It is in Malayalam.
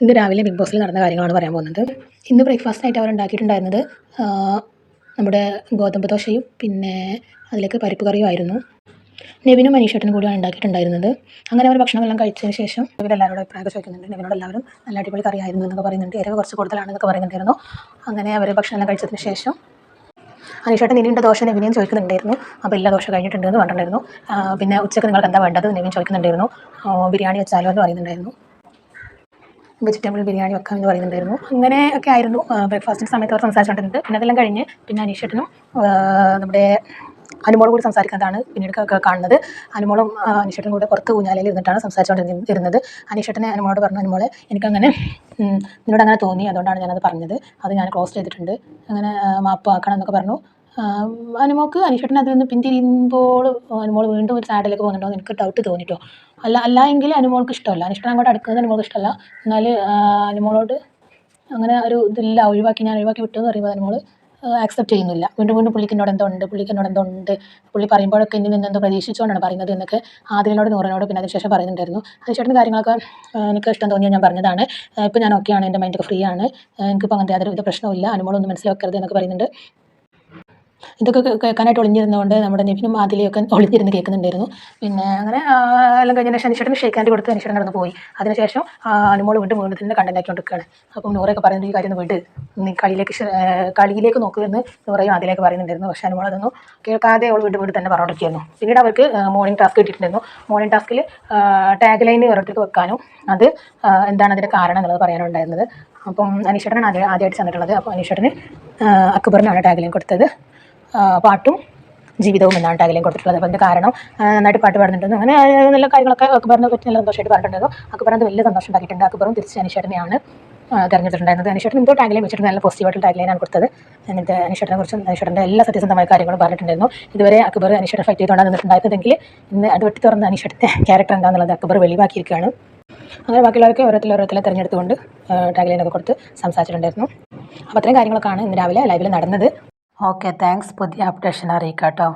ഇന്ന് രാവിലെ ബിഗ് ബോസിൽ നടന്ന കാര്യങ്ങളാണ് പറയാൻ പോകുന്നത്. ഇന്ന് ബ്രേക്ക്ഫാസ്റ്റിനായിട്ട് അവർ ഉണ്ടാക്കിയിട്ടുണ്ടായിരുന്നത് നമ്മുടെ ഗോതമ്പ് ദോശയും പിന്നെ അതിലേക്ക് പരിപ്പ് കറിയും ആയിരുന്നു. നെവിനും മനീഷേട്ടനും കൂടിയാണ് ഉണ്ടാക്കിയിട്ടുണ്ടായിരുന്നത്. അങ്ങനെ അവർ ഭക്ഷണമെല്ലാം കഴിച്ചതിന് ശേഷം ഇവരെല്ലാവരോടും അഭിപ്രായം ചോദിക്കുന്നുണ്ട്. നെവിനോട് എല്ലാവരും നല്ല അടിപൊളി കറിയായിരുന്നു എന്നൊക്കെ പറയുന്നുണ്ട്. എരിവ് കുറച്ച് കൂടുതലാണെന്നൊക്കെ പറയുന്നുണ്ടായിരുന്നു. അങ്ങനെ അവർ ഭക്ഷണമെല്ലാം കഴിച്ചതിന് ശേഷം അനീഷേട്ടൻ ഇനിയുണ്ട് ദോശ നെവിനെയും ചോദിക്കുന്നുണ്ടായിരുന്നു. അപ്പോൾ എല്ലാ ദോശ കഴിഞ്ഞിട്ടുണ്ട് എന്ന് പറഞ്ഞിട്ടുണ്ടായിരുന്നു. പിന്നെ ഉച്ചയ്ക്ക് നിങ്ങൾക്ക് എന്താ വേണ്ടത് നെവിൻ ചോദിക്കുന്നുണ്ടായിരുന്നു. ബിരിയാണി വെച്ചാലോ എന്ന് പറയുന്നുണ്ടായിരുന്നു. വെജിറ്റബിൾ ബിരിയാണി വെക്കാമെന്ന് പറയുന്നുണ്ടായിരുന്നു. അങ്ങനെ ഒക്കെ ആയിരുന്നു ബ്രേക്ക്ഫാസ്റ്റിൻ്റെ സമയത്ത് അവർ സംസാരിച്ചുകൊണ്ടിരുന്നത്. പിന്നെ അതെല്ലാം കഴിഞ്ഞ് പിന്നെ അനീഷേട്ടനും നമ്മുടെ അനുമോളും കൂടി സംസാരിക്കുന്നതാണ് പിന്നീട് കാണുന്നത്. അനുമോളും അനീഷേട്ടനും കൂടെ പുറത്ത് ഊഞ്ഞാലയിൽ ഇരുന്നിട്ടാണ് സംസാരിച്ചുകൊണ്ടിരുന്നത്. അനീഷേട്ടനെ അനുമോളോട് പറഞ്ഞു, അനുമോളെ എനിക്കങ്ങനെ നിന്നോട് അങ്ങനെ തോന്നി, അതുകൊണ്ടാണ് ഞാനത് പറഞ്ഞത്, അത് ഞാൻ ക്ലോസ് ചെയ്തിട്ടുണ്ട്, അങ്ങനെ മാപ്പ് ആക്കണം എന്നൊക്കെ പറഞ്ഞു. അനുമോൾക്ക് അനീഷേട്ടൻ അതിൽ നിന്ന് പിന്തിരിയുമ്പോൾ അനുമോൾ വീണ്ടും ഒരു സാഡിലേക്ക് പോകുന്നുണ്ടോ എന്ന് എനിക്ക് ഡൗട്ട് തോന്നിട്ടോ. അല്ല എങ്കിൽ അനുമോൾക്ക് ഇഷ്ടമല്ല, അനീഷേട്ടൻ അങ്ങോട്ട് അടുക്കുന്നത് അനുമോൾക്ക് ഇഷ്ടമല്ല. എന്നാൽ അനുമോളോട് അങ്ങനെ ഒരു ഇതില്ല, ഞാൻ ഒഴിവാക്കി വിട്ടു എന്ന് പറയുമ്പോൾ അനുമോൾ ആക്സെപ്റ്റ് ചെയ്യുന്നില്ല. വീണ്ടും പുള്ളിക്ക് എന്നോട് എന്തോ ഉണ്ട്, പുള്ളി പറയുമ്പോഴൊക്കെ എന്നിൽ നിന്ന് എന്തോ പ്രതീക്ഷിച്ചുകൊണ്ടാണ് പറയുന്നത് എന്നൊക്കെ ആദിലിനോട് നൂറിനോട് പിന്നെ അതിന് ശേഷം പറയുന്നുണ്ടായിരുന്നു. അനീഷേട്ടൻ്റെ കാര്യങ്ങളൊക്കെ എനിക്ക് ഇഷ്ടം തോന്നിയാൽ ഞാൻ പറഞ്ഞതാണ്. ഇപ്പോൾ ഞാൻ ഓക്കെയാണ്, എൻ്റെ മൈൻഡൊക്കെ ഫ്രീ ആണ്, എനിക്കിപ്പോൾ അങ്ങനത്തെ യാതൊരു പ്രശ്നമില്ല, അനുമോളൊന്നും മനസ്സിലാക്കരുത് എന്നൊക്കെ പറയുന്നുണ്ട്. ഇതൊക്കെ കേൾക്കാനായിട്ട് ഒളിഞ്ഞിരുന്നുകൊണ്ട് നമ്മുടെ നെവിനും ആദിലയൊക്കെ ഒളിഞ്ഞിരുന്ന് കേൾക്കുന്നുണ്ടായിരുന്നു. പിന്നെ അങ്ങനെ എല്ലാം കഴിഞ്ഞ ശേഷം അനീഷേട്ടന് ഷേക്ക് ഹാൻഡ് കൊടുത്ത് അനീഷേട്ടൻ നടന്ന് പോയി. അതിനുശേഷം അനുമോൾ വീണ്ടും തന്നെ കണ്ടന്റ് ആക്കിക്കൊണ്ടിരിക്കുകയാണ്. അപ്പം നൂറയൊക്കെ പറയുന്നത് ഈ കാര്യം ഒന്ന് വിട്, നീ കളിയിലേക്ക് നോക്കുമെന്ന് നൂറയും ആദിലേക്ക് പറയുന്നുണ്ടായിരുന്നു. പക്ഷേ അനുമോൾ അതൊന്നും കേൾക്കാതെ അവൾ വീണ്ടും തന്നെ പറഞ്ഞുകൊണ്ടിരിക്കുന്നു. പിന്നീട് അവർക്ക് മോർണിംഗ് ടാസ്ക് കിട്ടിയിട്ടുണ്ടായിരുന്നു. മോർണിംഗ് ടാസ്കിൽ ടാഗ് ലൈൻ ഓരോരുത്തർക്ക് വെക്കാനും അത് എന്താണ് അതിൻ്റെ കാരണം എന്നുള്ളത് പറയാനുണ്ടായിരുന്നത്. അപ്പം അനീഷേട്ടനാണ് ആദ്യമായിട്ട് ചെന്നിട്ടുള്ളത്. അപ്പോൾ അനീഷേട്ടന് അക്ബറിനാണ് ടാഗ് ലൈൻ കൊടുത്തത്. പാട്ടും ജീവിതവും എന്നാണ് ടാഗ്ലൈൻ കൊടുത്തിട്ടുള്ളത്. അപ്പോൾ അതിൻ്റെ കാരണം നന്നായിട്ട് പാട്ട് പാടുന്നുണ്ടെന്ന്, അങ്ങനെ നല്ല കാര്യങ്ങളൊക്കെ അക്ബറിനെ പറ്റി നല്ല സന്തോഷമായിട്ട് പറഞ്ഞിട്ടുണ്ടായിരുന്നു. അക്ബറിന് വലിയ സന്തോഷം ഉണ്ടാക്കിയിട്ടുണ്ട്. അക്ബറും തിരിച്ച് അനീഷേട്ടനെയാണ് തിരഞ്ഞെടുത്തിട്ടുണ്ടായിരുന്നത്. അനീഷേട്ടൻ എന്തോ ടാഗ്ലൈൻ വെച്ചിട്ട് നല്ല പോസിറ്റീവായിട്ട് ടാഗ്ലൈനാണ് കൊടുത്തത്. എന്നിട്ട് അനീഷേട്ടനെ കുറിച്ചും അനീഷേട്ടൻ്റെ എല്ലാ സത്യസന്ധമായ കാര്യങ്ങളും പറഞ്ഞിട്ടുണ്ടായിരുന്നു. ഇതുവരെ അക്ബർ അനീഷേട്ടൻ ഫൈറ്റ് ചെയ്തുകൊണ്ടാണ് നിന്നിട്ടുണ്ടായിരുന്നെങ്കിൽ ഇന്ന് അത് വെട്ടി തുറന്ന് അനീഷേട്ടൻ്റെ ക്യാരക്ടർ എന്താണെന്നുള്ളത് അക്ബർ വെളിവാക്കിയിരിക്കുകയാണ്. അങ്ങനെ ബാക്കിയുള്ളവരൊക്കെ ഓരോരുത്തരെ തിരഞ്ഞെടുത്തുകൊണ്ട് ടാഗ്ലൈനൊക്കെ കൊടുത്ത് സംസാരിച്ചിട്ടുണ്ടായിരുന്നു. അപ്പോൾ അത്രയും കാര്യങ്ങളൊക്കെയാണ് ഇന്ന് രാവിലെ ലൈവിൽ നടന്നത്. Okay, thanks. പുതിയ അപ്ഡേഷൻ അറിയിക്കാം കേട്ടോ.